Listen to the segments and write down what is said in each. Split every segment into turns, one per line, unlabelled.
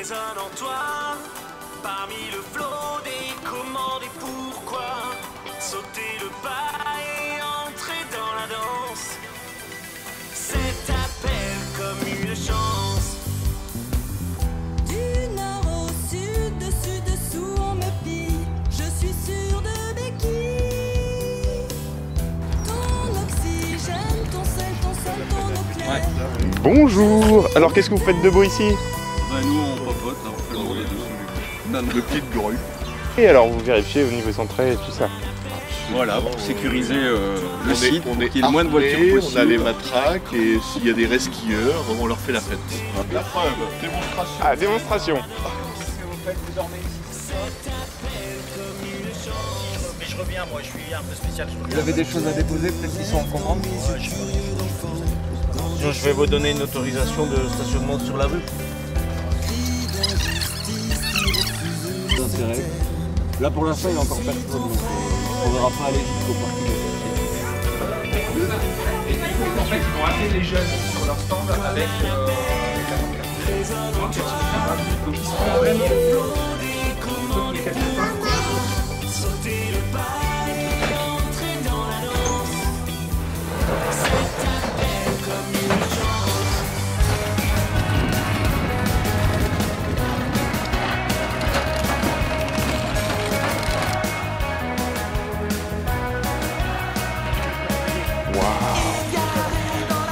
résonne en toi, parmi le flot des commandes et pourquoi sauter le pas et entrer dans la danse. Cet appel comme une chance.
Du nord au sud, dessus, dessous, on me pille. Je suis sûre de béquille. Ton oxygène, ton sel, ton eau claire.
Ouais.
Bonjour. Alors qu'est-ce que vous faites debout ici?
Bah nous on papote, là, on fait le relais de
De petites grues. Et alors vous vérifiez au niveau centré et tout ça?
Voilà, pour sécuriser le site,
on
pour
est
qu'il y ait le moins de voitures
armés,
possible.
on a les matraques et s'il y a des resquilleurs, on leur fait la fête. La preuve, démonstration.
Ah, démonstration.
Mais je reviens, moi je suis un peu spécial.
Vous avez des choses à déposer, peut-être qu'ils sont en commande?
Je vais vous donner une autorisation de stationnement sur la rue.
D'intérêt. Là pour l'instant il n'y a encore personne, donc on ne verra pas aller jusqu'au parking.
En fait, ils vont amener les jeunes sur leur stand avec donc ils seront vraiment les
Sauter le pas et entrer dans la danse. Cet appel comme une chance.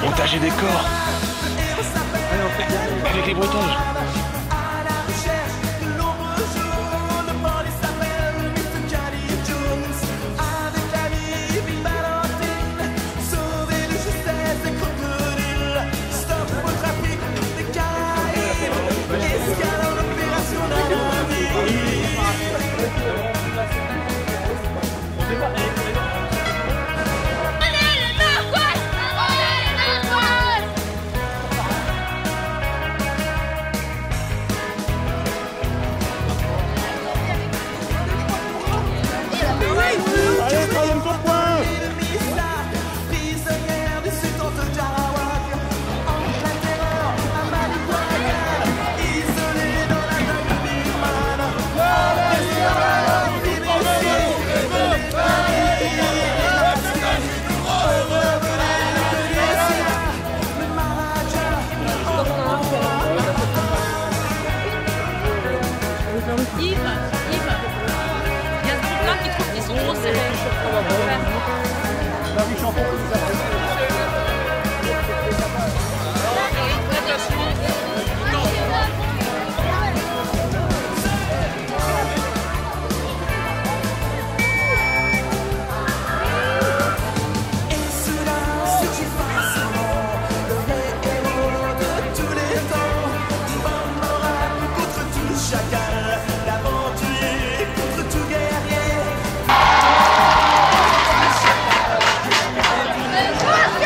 Montage et décor. Avec les bruitages.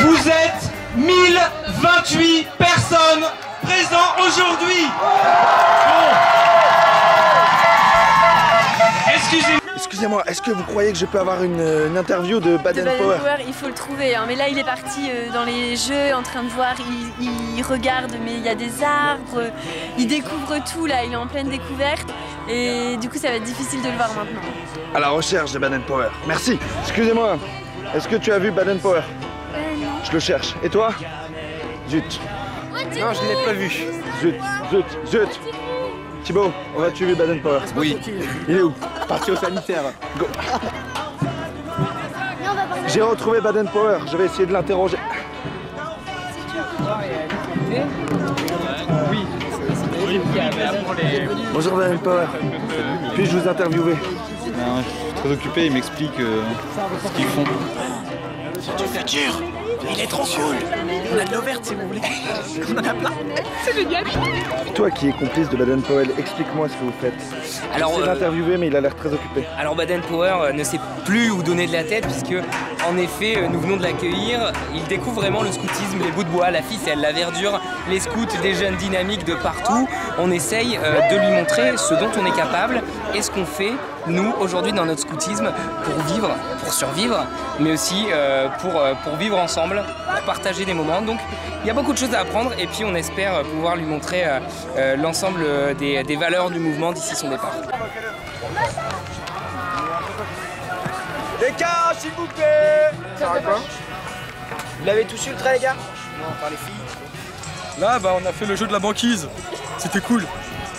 Vous êtes 1028 personnes présentes aujourd'hui.
Excusez-moi, est-ce que vous croyez que je peux avoir une interview de Baden Powell?
Il faut le trouver, hein. Mais là il est parti dans les jeux en train de voir, il regarde mais il y a des arbres, il découvre tout là, il est en pleine découverte et du coup ça va être difficile de le voir maintenant.
À la recherche de Baden Powell. Merci. Excusez-moi, est-ce que tu as vu Baden Powell?
Non.
Je le cherche. Et toi? Zut.
Non, je ne l'ai pas vu.
Zut. Thibaut, aurais-tu vu Baden Powell?
Oui.
Il est où?
Parti au sanitaire.
Go. J'ai retrouvé Baden Powell, je vais essayer de l'interroger.
Oui.
Bonjour Baden Powell. Puis-je vous interviewer?
Non, je suis très occupé, ils m'expliquent ce qu'ils font.
C'est du futur. Il est trop cool. On a de l'eau verte si vous voulez. On en a plein. C'est génial.
Toi qui es complice de Baden Powell, explique-moi ce que vous faites.
Alors,
je l'interviewer mais il a l'air très occupé.
Alors Baden Powell ne sait plus où donner de la tête puisque en effet nous venons de l'accueillir. Il découvre vraiment le scoutisme, les bouts de bois, la ficelle, la verdure, les scouts, des jeunes dynamiques de partout. On essaye de lui montrer ce dont on est capable et ce qu'on fait, nous, aujourd'hui, dans notre scoutisme, pour vivre, pour survivre, mais aussi pour vivre ensemble, pour partager des moments. Donc, il y a beaucoup de choses à apprendre et puis on espère pouvoir lui montrer l'ensemble des valeurs du mouvement d'ici son départ.
Les gars, s'il vous plaît!
Ça va quoi?
Vous l'avez tous eu le trait, les gars?
Non, par les filles.
Là, on a fait le jeu de la banquise. C'était cool.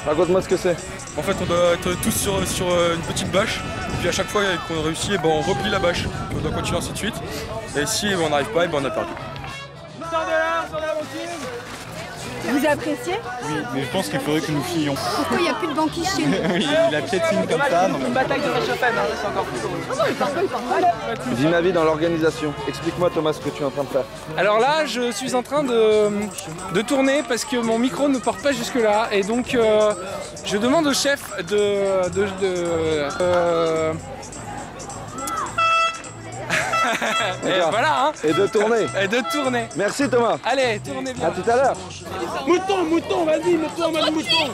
Raconte-moi ce que c'est.
En fait, on doit être tous sur une petite bâche. Et puis à chaque fois qu'on réussit, on replie la bâche. On doit continuer ainsi de suite. Et si on n'arrive pas, on a perdu.
Vous appréciez?
Oui, mais je pense qu'il faudrait que nous filions.
Pourquoi il n'y a plus de banquise chez nous?
Oui, la piétine comme ça.
Une bataille de réchauffement, c'est encore plus drôle.
Dis ma vie dans l'organisation. Explique-moi Thomas ce que tu es en train de faire.
Alors là, je suis en train de tourner parce que mon micro ne porte pas jusque là. Et donc, je demande au chef et voilà, hein.
Et de tourner.
Et de tourner.
Merci Thomas.
Allez, tournez bien.
À tout à l'heure.
Mouton, vas-y, mets-toi en mode mouton.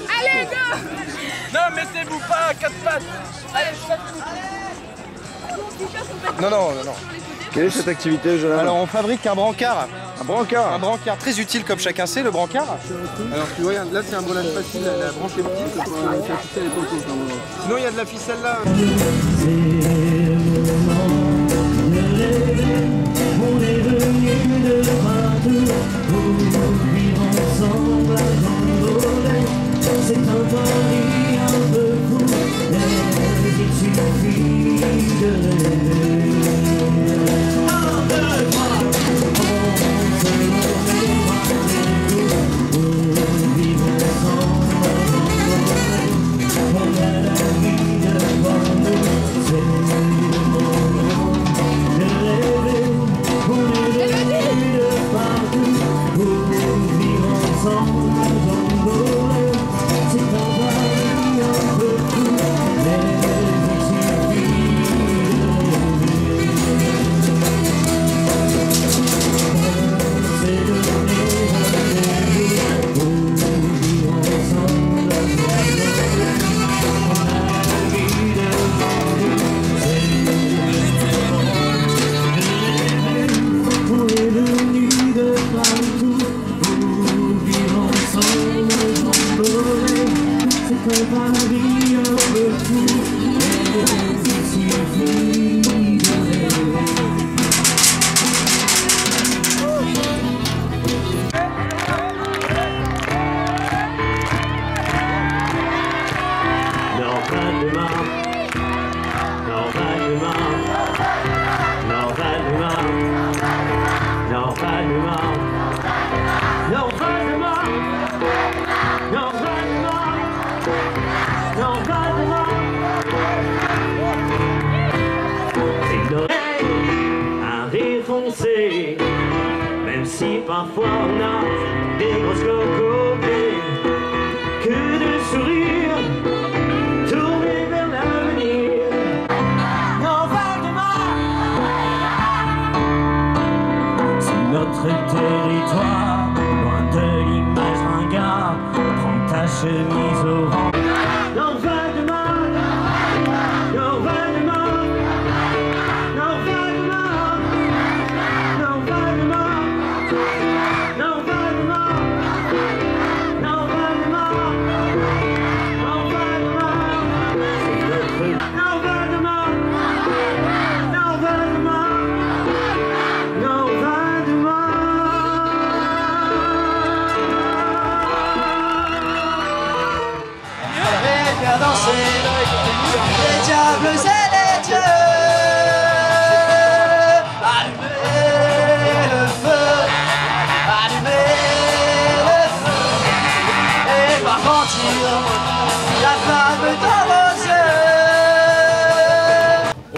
Allez, go!
Non, mettez-vous pas à 4 pattes.
Non.
Quelle est cette activité, jeune homme?
Alors on fabrique un brancard.
Un brancard?
Un brancard très utile comme chacun sait, le brancard.
Alors tu vois, là c'est un brelage facile, la branche est petite, donc on fait la ficelle et poteaux. Sinon il y a de la ficelle là.
On est venu de partout pour vivre ensemble à Gondolin. C'est un pari un peu fou, mais il suffit de rêver. Un, deux, trois, on se lance pour vivre ensemble à Gondolin. On a la vie devant nous, c'est le moment de rêver. On est venu de partout pour vivre ensemble à Gondolin. C'est un pari un peu fou, mais il suffit de rêver. On s'est donné rendez-vous pour vivre ensemble à Gondolin. On a la vie devant nous, c'est le moment de rêver. On est venu de partout pour vivre ensemble à Gondolin. C'est un pari un peu fou, mais il suffit de rêver. Un rire foncé, même si parfois on a des grosses cocobées, que de sourire, tourner vers l'avenir. C'est notre territoire, loin de l'image ringard. Prends ta chemise orange. Les diables et les dieux, allumez le feu, et par mentir la flamme dans vos yeux.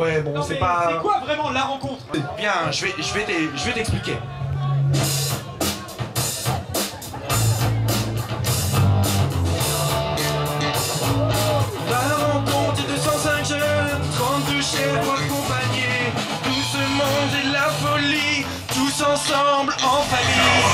Ouais, bon, c'est pas...
C'est quoi vraiment la rencontre?
Bien, je vais t'expliquer. La rencontre de 205 jeunes, 32 chèvres accompagnés, tout ce monde et la folie, tous ensemble en famille.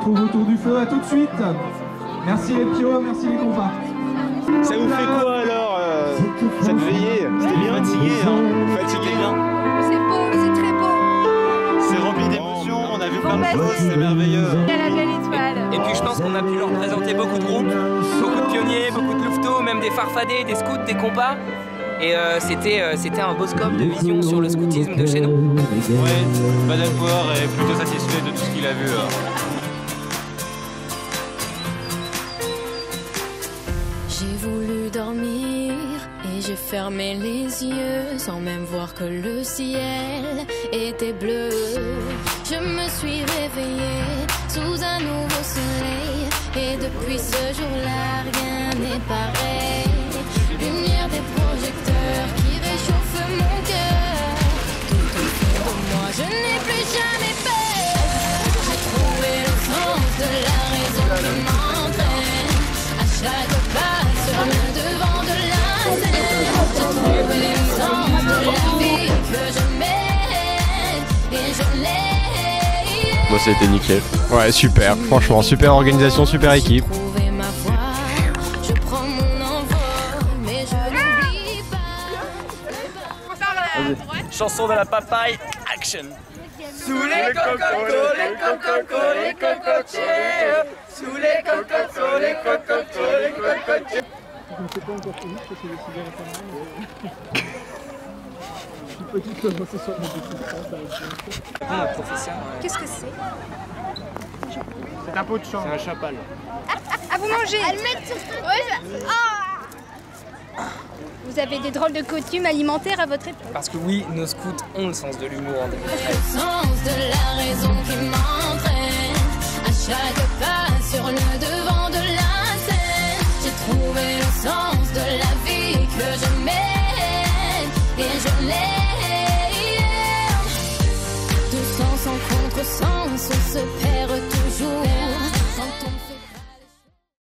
retrouve autour du feu. À tout de suite. Merci les pios, merci les compas.
Ça vous fait quoi alors cette veillée? C'était bien fatigué, hein? Fatigué bien.
C'est beau, c'est très beau.
C'est rempli d'émotions, on a vu plein de choses, c'est merveilleux.
Il y a la belle étoile.
Et puis je pense qu'on a pu leur présenter beaucoup de groupes, beaucoup de pionniers, beaucoup de louveteaux, même des farfadets, des scouts, des compas. Et c'était un beau scope de vision sur le scoutisme de chez nous.
Ouais, Baden-Powell est plutôt satisfait de tout ce qu'il a vu.
J'ai voulu dormir et j'ai fermé les yeux sans même voir que le ciel était bleu. Je me suis réveillée sous un nouveau soleil et depuis ce jour-là rien n'est pareil. Lumière des projecteurs qui réchauffent mon cœur. Tout au fond de moi je n'ai plus jamais peur. J'ai trouvé le sens de la raison qui m'entraîne à chaque pas sur le devant de la scène. J'ai trouvé le sens de la vie que je mène et je l'ai.
Bon, ça a été nickel. Ouais, super, franchement, super organisation, super équipe.
Chanson de la papaye, action. Sous les cocotos, les cocotos, les cocotiers. Sous les cocotos, les cocotos, les cocotiers.
Je ne sais pas encore fini parce que j'ai décidé récemment. Je suis petit comme ce soir, mais
professeur.
Qu'est-ce que c'est?
c'est un pot de champ.
C'est un chapal.
Ah, vous mangez?
Elles mettent sur... Vous avez des drôles de coutumes alimentaires à votre époque.
Parce que oui, nos scouts ont le sens de l'humour.
Le sens de la raison qui m'entraîne à chaque pas sur le devant.